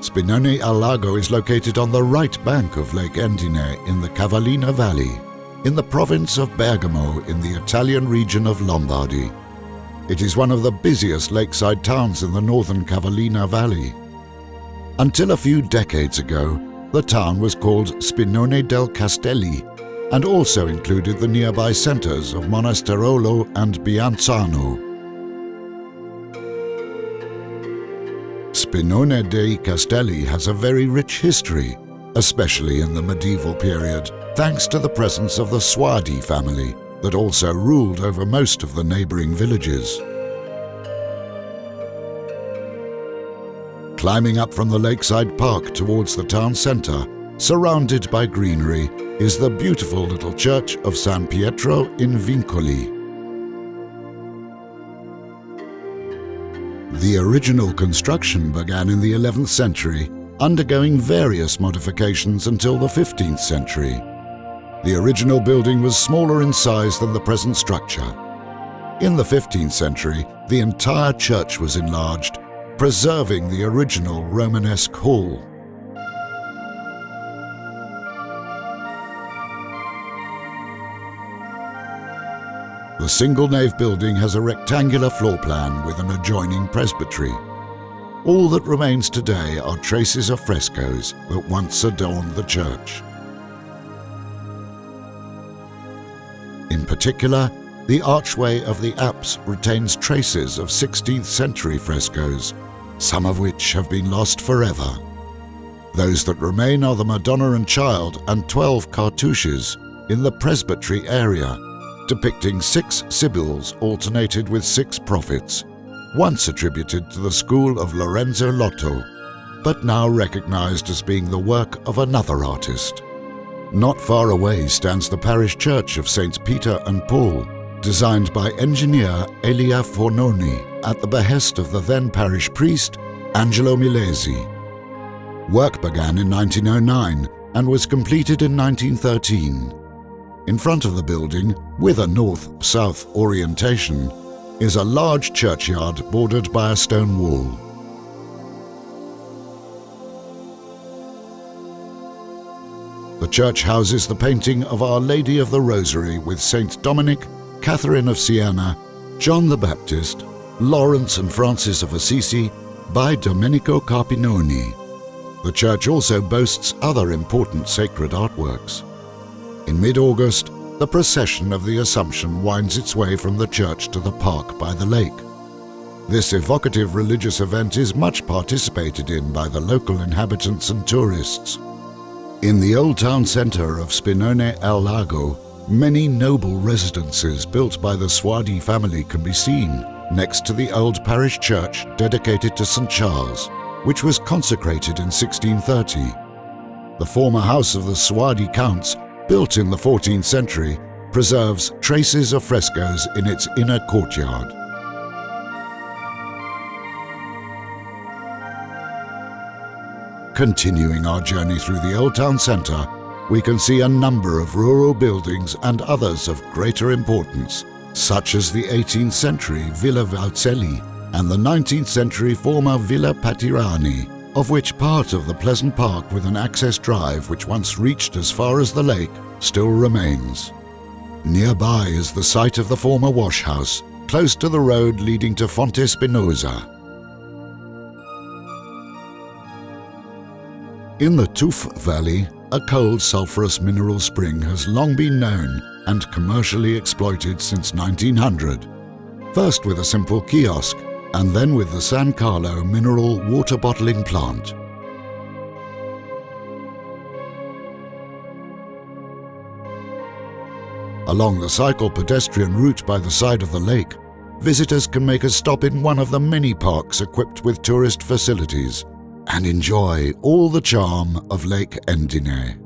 Spinone al Lago is located on the right bank of Lake Endine in the Cavallina Valley, in the province of Bergamo in the Italian region of Lombardy. It is one of the busiest lakeside towns in the northern Cavallina Valley. Until a few decades ago, the town was called Spinone del Castelli and also included the nearby centres of Monasterolo and Bianzano. Spinone dei Castelli has a very rich history, especially in the medieval period, thanks to the presence of the Suardi family that also ruled over most of the neighbouring villages. Climbing up from the lakeside park towards the town centre, surrounded by greenery, is the beautiful little church of San Pietro in Vincoli. The original construction began in the 11th century, undergoing various modifications until the 15th century. The original building was smaller in size than the present structure. In the 15th century, the entire church was enlarged, preserving the original Romanesque hall. The single-nave building has a rectangular floor plan with an adjoining presbytery. All that remains today are traces of frescoes that once adorned the church. In particular, the archway of the apse retains traces of 16th century frescoes, some of which have been lost forever. Those that remain are the Madonna and Child and 12 cartouches in the presbytery area, depicting 6 Sibyls alternated with 6 prophets, once attributed to the school of Lorenzo Lotto, but now recognized as being the work of another artist. Not far away stands the parish church of Saints Peter and Paul, designed by engineer Elia Fornoni at the behest of the then parish priest Angelo Milesi. Work began in 1909 and was completed in 1913. In front of the building, with a north-south orientation, is a large churchyard bordered by a stone wall. The church houses the painting of Our Lady of the Rosary with Saint Dominic, Catherine of Siena, John the Baptist, Lawrence and Francis of Assisi by Domenico Carpinoni. The church also boasts other important sacred artworks. In mid-August, the procession of the Assumption winds its way from the church to the park by the lake. This evocative religious event is much participated in by the local inhabitants and tourists. In the old town centre of Spinone al Lago, many noble residences built by the Suardi family can be seen, next to the old parish church dedicated to St. Charles, which was consecrated in 1630. The former house of the Suardi counts, built in the 14th century, preserves traces of frescoes in its inner courtyard. Continuing our journey through the Old Town Centre, we can see a number of rural buildings and others of greater importance, such as the 18th century Villa Valzelli and the 19th century former Villa Patirani, of which part of the pleasant park with an access drive which once reached as far as the lake still remains. Nearby is the site of the former wash house, close to the road leading to Fonte Spinosa. In the Tuf Valley, a cold sulphurous mineral spring has long been known and commercially exploited since 1900, first with a simple kiosk and then with the San Carlo mineral water bottling plant. Along the cycle-pedestrian route by the side of the lake, visitors can make a stop in one of the many parks equipped with tourist facilities and enjoy all the charm of Lake Endine.